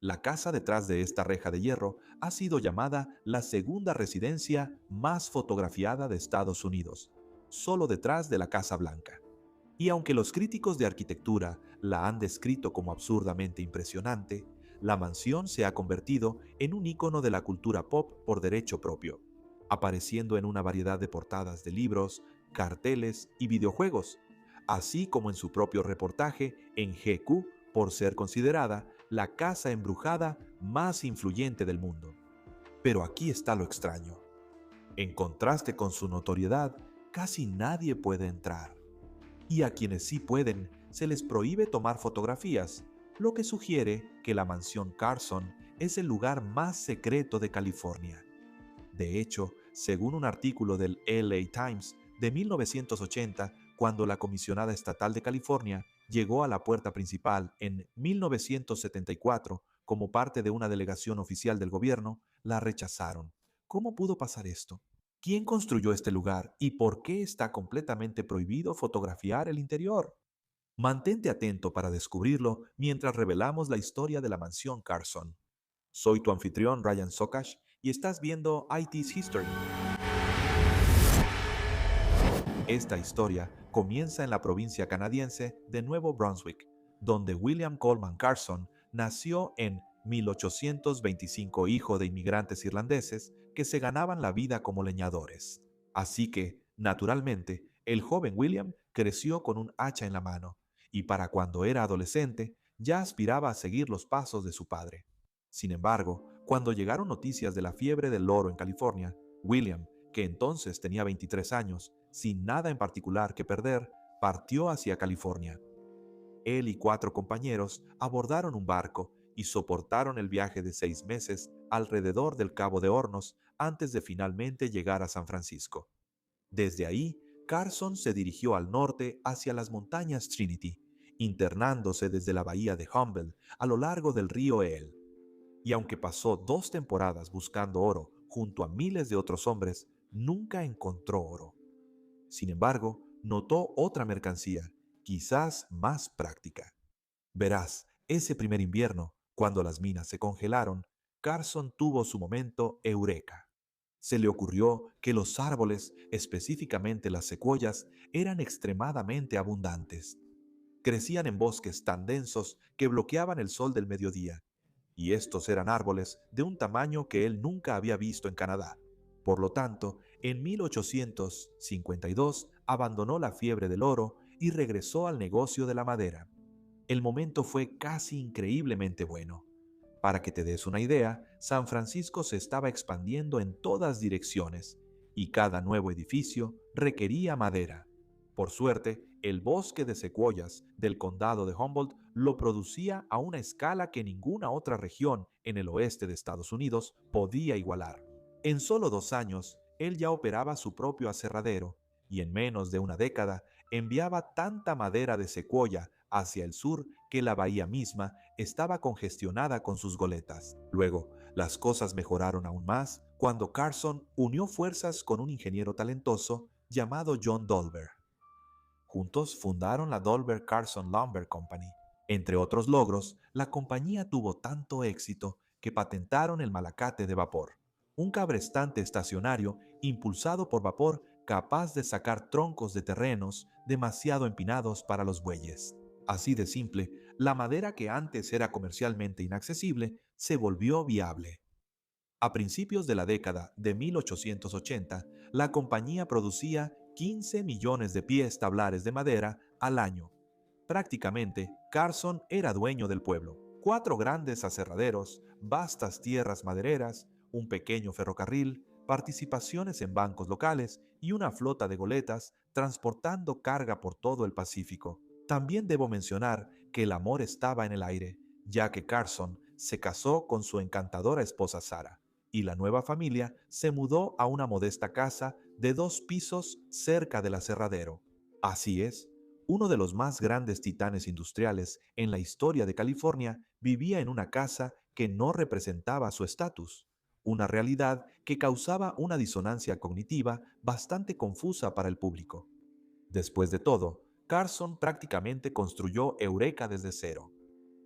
La casa detrás de esta reja de hierro ha sido llamada la segunda residencia más fotografiada de Estados Unidos, solo detrás de la Casa Blanca. Y aunque los críticos de arquitectura la han descrito como absurdamente impresionante, la mansión se ha convertido en un ícono de la cultura pop por derecho propio, apareciendo en una variedad de portadas de libros, carteles y videojuegos, así como en su propio reportaje en GQ por ser considerada la casa embrujada más influyente del mundo. Pero aquí está lo extraño. En contraste con su notoriedad, casi nadie puede entrar. Y a quienes sí pueden, se les prohíbe tomar fotografías, lo que sugiere que la mansión Carson es el lugar más secreto de California. De hecho, según un artículo del LA Times de 1980, cuando la comisionada estatal de California llegó a la puerta principal en 1974 como parte de una delegación oficial del gobierno, la rechazaron. ¿Cómo pudo pasar esto? ¿Quién construyó este lugar y por qué está completamente prohibido fotografiar el interior? Mantente atento para descubrirlo mientras revelamos la historia de la mansión Carson. Soy tu anfitrión Ryan Sokash y estás viendo IT's History. Esta historia comienza en la provincia canadiense de Nuevo Brunswick, donde William Coleman Carson nació en 1825, hijo de inmigrantes irlandeses que se ganaban la vida como leñadores. Así que, naturalmente, el joven William creció con un hacha en la mano, y para cuando era adolescente ya aspiraba a seguir los pasos de su padre. Sin embargo, cuando llegaron noticias de la fiebre del oro en California, William, que entonces tenía 23 años, sin nada en particular que perder, partió hacia California. Él y 4 compañeros abordaron un barco y soportaron el viaje de 6 meses alrededor del Cabo de Hornos antes de finalmente llegar a San Francisco. Desde ahí, Carson se dirigió al norte hacia las montañas Trinity, internándose desde la bahía de Humboldt a lo largo del río Eel. Y aunque pasó 2 temporadas buscando oro junto a miles de otros hombres, nunca encontró oro. Sin embargo, notó otra mercancía, quizás más práctica. Verás, ese primer invierno, cuando las minas se congelaron, Carson tuvo su momento eureka. Se le ocurrió que los árboles, específicamente las secuoyas, eran extremadamente abundantes. Crecían en bosques tan densos que bloqueaban el sol del mediodía, y estos eran árboles de un tamaño que él nunca había visto en Canadá. Por lo tanto, en 1852 abandonó la fiebre del oro y regresó al negocio de la madera. El momento fue casi increíblemente bueno. Para que te des una idea, San Francisco se estaba expandiendo en todas direcciones y cada nuevo edificio requería madera. Por suerte, el bosque de secuoyas del condado de Humboldt lo producía a una escala que ninguna otra región en el oeste de Estados Unidos podía igualar. En solo 2 años, él ya operaba su propio aserradero y en menos de una década enviaba tanta madera de secuoya hacia el sur que la bahía misma estaba congestionada con sus goletas. Luego, las cosas mejoraron aún más cuando Carson unió fuerzas con un ingeniero talentoso llamado John Dolber. Juntos fundaron la Dolber Carson Lumber Company. Entre otros logros, la compañía tuvo tanto éxito que patentaron el malacate de vapor, un cabrestante estacionario impulsado por vapor capaz de sacar troncos de terrenos demasiado empinados para los bueyes. Así de simple, la madera que antes era comercialmente inaccesible se volvió viable. A principios de la década de 1880, la compañía producía 15 millones de pies tablares de madera al año. Prácticamente, Carson era dueño del pueblo. 4 grandes aserraderos, vastas tierras madereras, un pequeño ferrocarril, participaciones en bancos locales y una flota de goletas transportando carga por todo el Pacífico. También debo mencionar que el amor estaba en el aire, ya que Carson se casó con su encantadora esposa Sarah, y la nueva familia se mudó a una modesta casa de 2 pisos cerca del aserradero. Así es, uno de los más grandes titanes industriales en la historia de California vivía en una casa que no representaba su estatus, una realidad que causaba una disonancia cognitiva bastante confusa para el público. Después de todo, Carson prácticamente construyó Eureka desde cero.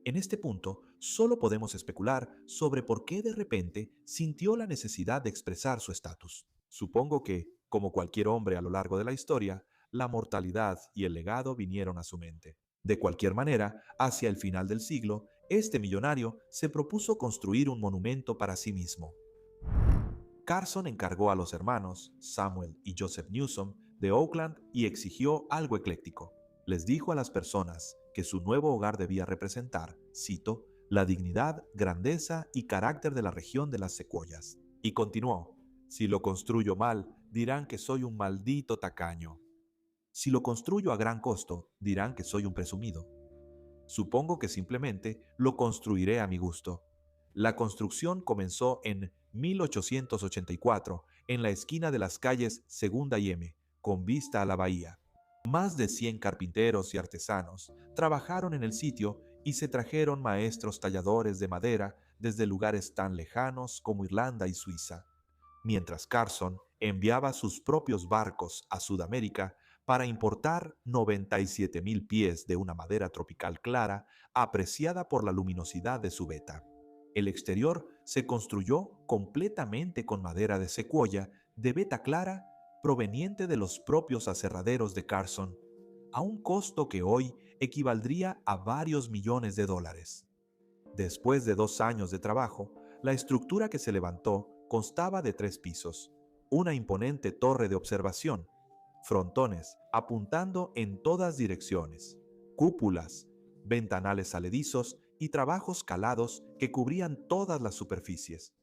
En este punto, Solo podemos especular sobre por qué de repente sintió la necesidad de expresar su estatus. Supongo que, como cualquier hombre a lo largo de la historia, la mortalidad y el legado vinieron a su mente. De cualquier manera, hacia el final del siglo, este millonario se propuso construir un monumento para sí mismo. Carson encargó a los hermanos, Samuel y Joseph Newsom, de Oakland y exigió algo ecléctico. Les dijo a las personas que su nuevo hogar debía representar, cito, la dignidad, grandeza y carácter de la región de las secuoyas. Y continuó, si lo construyo mal, dirán que soy un maldito tacaño. Si lo construyo a gran costo, dirán que soy un presumido. Supongo que simplemente lo construiré a mi gusto. La construcción comenzó en 1884 en la esquina de las calles Segunda y M, con vista a la bahía. Más de 100 carpinteros y artesanos trabajaron en el sitio y se trajeron maestros talladores de madera desde lugares tan lejanos como Irlanda y Suiza, mientras Carson enviaba sus propios barcos a Sudamérica para importar 97,000 pies de una madera tropical clara apreciada por la luminosidad de su veta. El exterior se construyó completamente con madera de secuoya de veta clara proveniente de los propios aserraderos de Carson, a un costo que hoy equivaldría a varios millones de dólares. Después de 2 años de trabajo, la estructura que se levantó constaba de 3 pisos, una imponente torre de observación, frontones apuntando en todas direcciones, cúpulas, ventanales saledizos y trabajos calados que cubrían todas las superficies.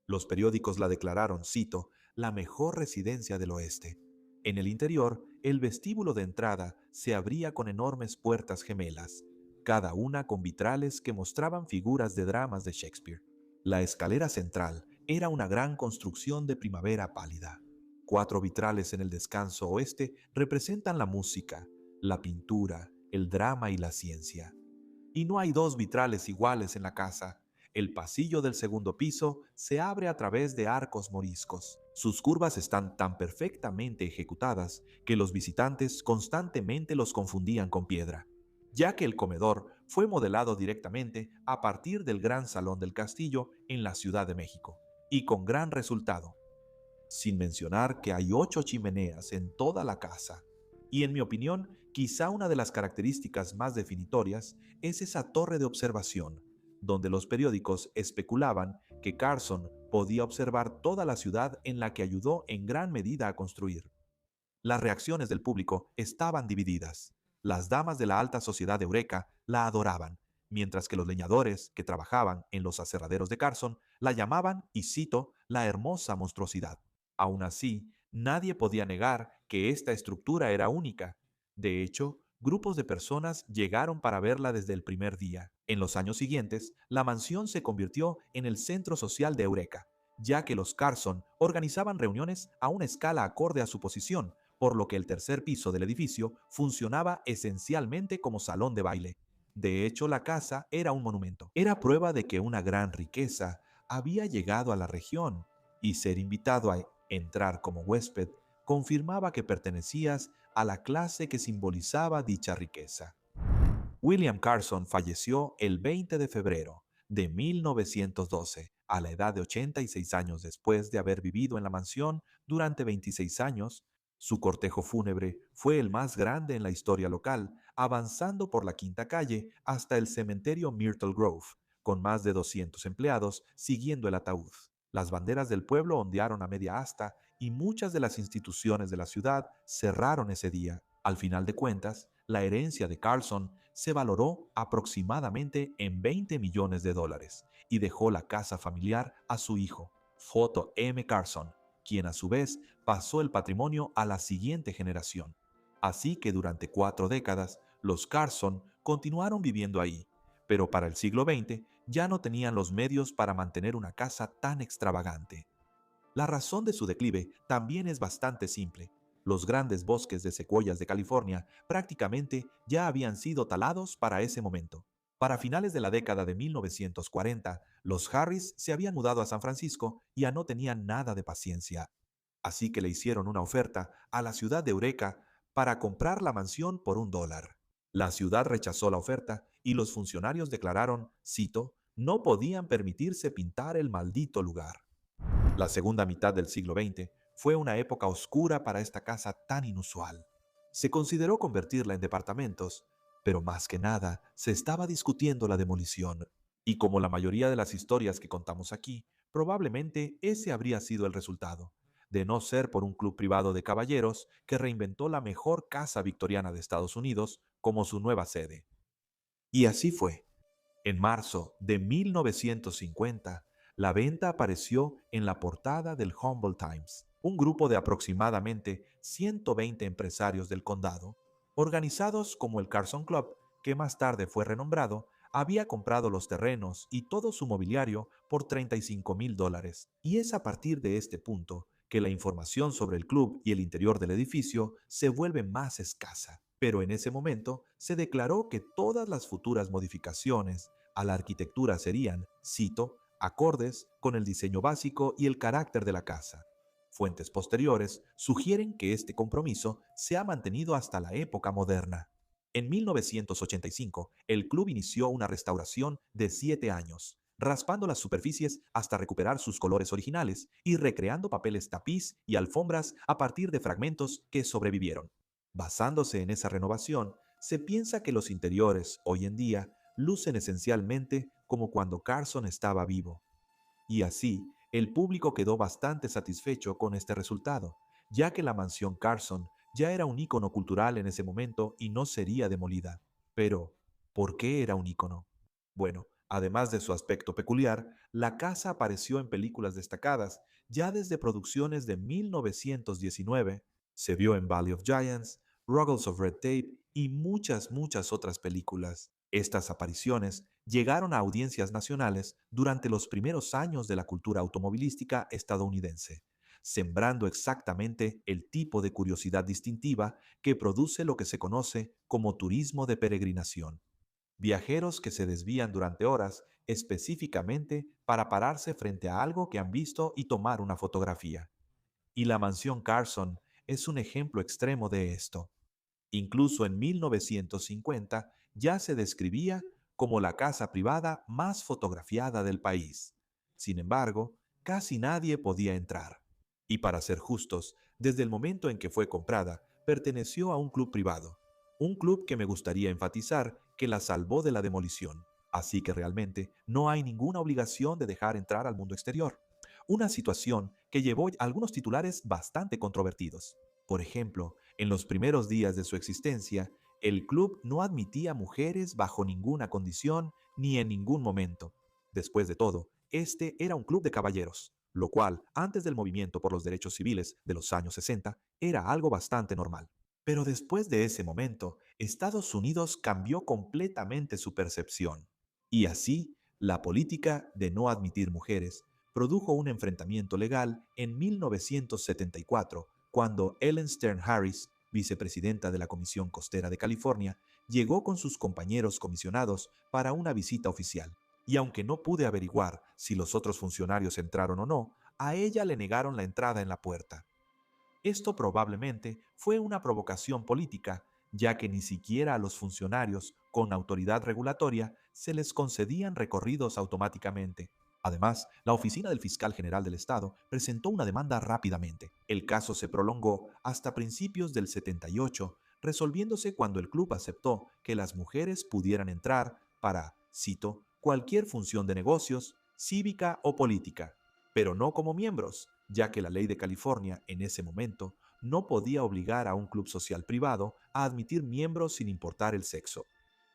Los periódicos la declararon, cito, la mejor residencia del oeste. En el interior, el vestíbulo de entrada se abría con enormes puertas gemelas, cada una con vitrales que mostraban figuras de dramas de Shakespeare. La escalera central era una gran construcción de primavera pálida. 4 vitrales en el descanso oeste representan la música, la pintura, el drama y la ciencia. Y no hay 2 vitrales iguales en la casa. El pasillo del segundo piso se abre a través de arcos moriscos. Sus curvas están tan perfectamente ejecutadas que los visitantes constantemente los confundían con piedra, ya que el comedor fue modelado directamente a partir del gran salón del castillo en la Ciudad de México, y con gran resultado, sin mencionar que hay 8 chimeneas en toda la casa. Y en mi opinión, quizá una de las características más definitorias es esa torre de observación, donde los periódicos especulaban que Carson podía observar toda la ciudad en la que ayudó en gran medida a construir. Las reacciones del público estaban divididas. Las damas de la alta sociedad de Eureka la adoraban, mientras que los leñadores que trabajaban en los aserraderos de Carson la llamaban, y cito, la hermosa monstruosidad. Aún así, nadie podía negar que esta estructura era única. De hecho, grupos de personas llegaron para verla desde el primer día. En los años siguientes, la mansión se convirtió en el centro social de Eureka, ya que los Carson organizaban reuniones a una escala acorde a su posición, por lo que el tercer piso del edificio funcionaba esencialmente como salón de baile. De hecho, la casa era un monumento. Era prueba de que una gran riqueza había llegado a la región, y ser invitado a entrar como huésped confirmaba que pertenecías a la clase que simbolizaba dicha riqueza. William Carson falleció el 20 de febrero de 1912, a la edad de 86 años después de haber vivido en la mansión durante 26 años. Su cortejo fúnebre fue el más grande en la historia local, avanzando por la Quinta Calle hasta el cementerio Myrtle Grove, con más de 200 empleados siguiendo el ataúd. Las banderas del pueblo ondearon a media asta y muchas de las instituciones de la ciudad cerraron ese día. Al final de cuentas, la herencia de Carson se valoró aproximadamente en 20 millones de dólares y dejó la casa familiar a su hijo, Photo M. Carson, quien a su vez pasó el patrimonio a la siguiente generación. Así que durante 4 décadas, los Carson continuaron viviendo ahí, pero para el siglo XX ya no tenían los medios para mantener una casa tan extravagante. La razón de su declive también es bastante simple. Los grandes bosques de secuoyas de California prácticamente ya habían sido talados para ese momento. Para finales de la década de 1940, los Harris se habían mudado a San Francisco y ya no tenían nada de paciencia. Así que le hicieron una oferta a la ciudad de Eureka para comprar la mansión por $1. La ciudad rechazó la oferta y los funcionarios declararon, cito, no podían permitirse pintar el maldito lugar. La segunda mitad del siglo XX fue una época oscura para esta casa tan inusual. Se consideró convertirla en departamentos, pero más que nada se estaba discutiendo la demolición. Y como la mayoría de las historias que contamos aquí, probablemente ese habría sido el resultado, de no ser por un club privado de caballeros que reinventó la mejor casa victoriana de Estados Unidos como su nueva sede. Y así fue. En marzo de 1950, la venta apareció en la portada del Humboldt Times. Un grupo de aproximadamente 120 empresarios del condado, organizados como el Carson Club, que más tarde fue renombrado, había comprado los terrenos y todo su mobiliario por $35,000. Y es a partir de este punto que la información sobre el club y el interior del edificio se vuelve más escasa. Pero en ese momento se declaró que todas las futuras modificaciones a la arquitectura serían, cito, acordes con el diseño básico y el carácter de la casa. Fuentes posteriores sugieren que este compromiso se ha mantenido hasta la época moderna. En 1985, el club inició una restauración de 7 años, raspando las superficies hasta recuperar sus colores originales y recreando papeles tapiz y alfombras a partir de fragmentos que sobrevivieron. Basándose en esa renovación, se piensa que los interiores, hoy en día, lucen esencialmente como cuando Carson estaba vivo. Y así, el público quedó bastante satisfecho con este resultado, ya que la mansión Carson ya era un ícono cultural en ese momento y no sería demolida. Pero, ¿por qué era un ícono? Bueno, además de su aspecto peculiar, la casa apareció en películas destacadas ya desde producciones de 1919, se vio en Valley of Giants, Ruggles of Red Tape y muchas otras películas. Estas apariciones llegaron a audiencias nacionales durante los primeros años de la cultura automovilística estadounidense, sembrando exactamente el tipo de curiosidad distintiva que produce lo que se conoce como turismo de peregrinación. Viajeros que se desvían durante horas específicamente para pararse frente a algo que han visto y tomar una fotografía. Y la mansión Carson es un ejemplo extremo de esto. Incluso en 1950 ya se describía como la casa privada más fotografiada del país. Sin embargo, casi nadie podía entrar. Y para ser justos, desde el momento en que fue comprada, perteneció a un club privado. Un club que me gustaría enfatizar que la salvó de la demolición. Así que realmente no hay ninguna obligación de dejar entrar al mundo exterior. Una situación que llevó a algunos titulares bastante controvertidos. Por ejemplo, en los primeros días de su existencia, el club no admitía mujeres bajo ninguna condición ni en ningún momento. Después de todo, este era un club de caballeros, lo cual, antes del movimiento por los derechos civiles de los años 60, era algo bastante normal. Pero después de ese momento, Estados Unidos cambió completamente su percepción. Y así, la política de no admitir mujeres produjo un enfrentamiento legal en 1974, cuando Ellen Stern Harris, vicepresidenta de la Comisión Costera de California, llegó con sus compañeros comisionados para una visita oficial. Y aunque no pude averiguar si los otros funcionarios entraron o no, a ella le negaron la entrada en la puerta. Esto probablemente fue una provocación política, ya que ni siquiera a los funcionarios con autoridad regulatoria se les concedían recorridos automáticamente. Además, la oficina del fiscal general del estado presentó una demanda rápidamente. El caso se prolongó hasta principios del 78, resolviéndose cuando el club aceptó que las mujeres pudieran entrar para, cito, cualquier función de negocios, cívica o política, pero no como miembros, ya que la ley de California en ese momento no podía obligar a un club social privado a admitir miembros sin importar el sexo.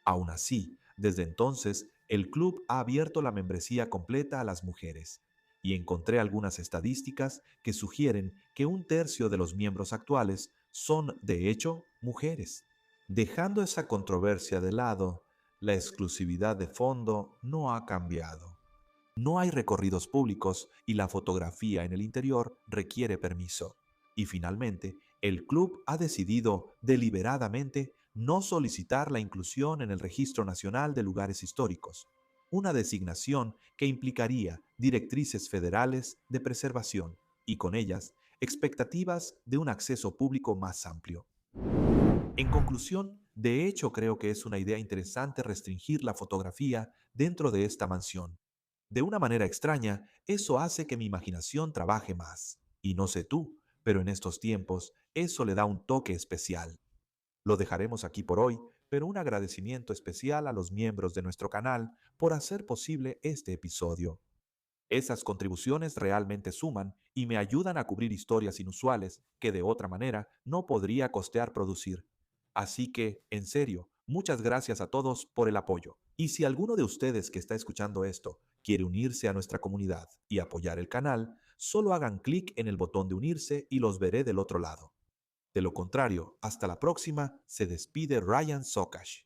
Aún así, desde entonces, el club ha abierto la membresía completa a las mujeres, y encontré algunas estadísticas que sugieren que un tercio de los miembros actuales son, de hecho, mujeres. Dejando esa controversia de lado, la exclusividad de fondo no ha cambiado. No hay recorridos públicos y la fotografía en el interior requiere permiso. Y finalmente, el club ha decidido deliberadamente no solicitar la inclusión en el Registro Nacional de Lugares Históricos, una designación que implicaría directrices federales de preservación y con ellas expectativas de un acceso público más amplio. En conclusión, De hecho, creo que es una idea interesante restringir la fotografía dentro de esta mansión. De una manera extraña, eso hace que mi imaginación trabaje más. Y no sé tú, pero en estos tiempos, eso le da un toque especial. Lo dejaremos aquí por hoy, pero un agradecimiento especial a los miembros de nuestro canal por hacer posible este episodio. Esas contribuciones realmente suman y me ayudan a cubrir historias inusuales que de otra manera no podría costear producir. Así que, en serio, muchas gracias a todos por el apoyo. Y si alguno de ustedes que está escuchando esto quiere unirse a nuestra comunidad y apoyar el canal, solo hagan clic en el botón de unirse y los veré del otro lado. De lo contrario, hasta la próxima, se despide Ryan Sokash.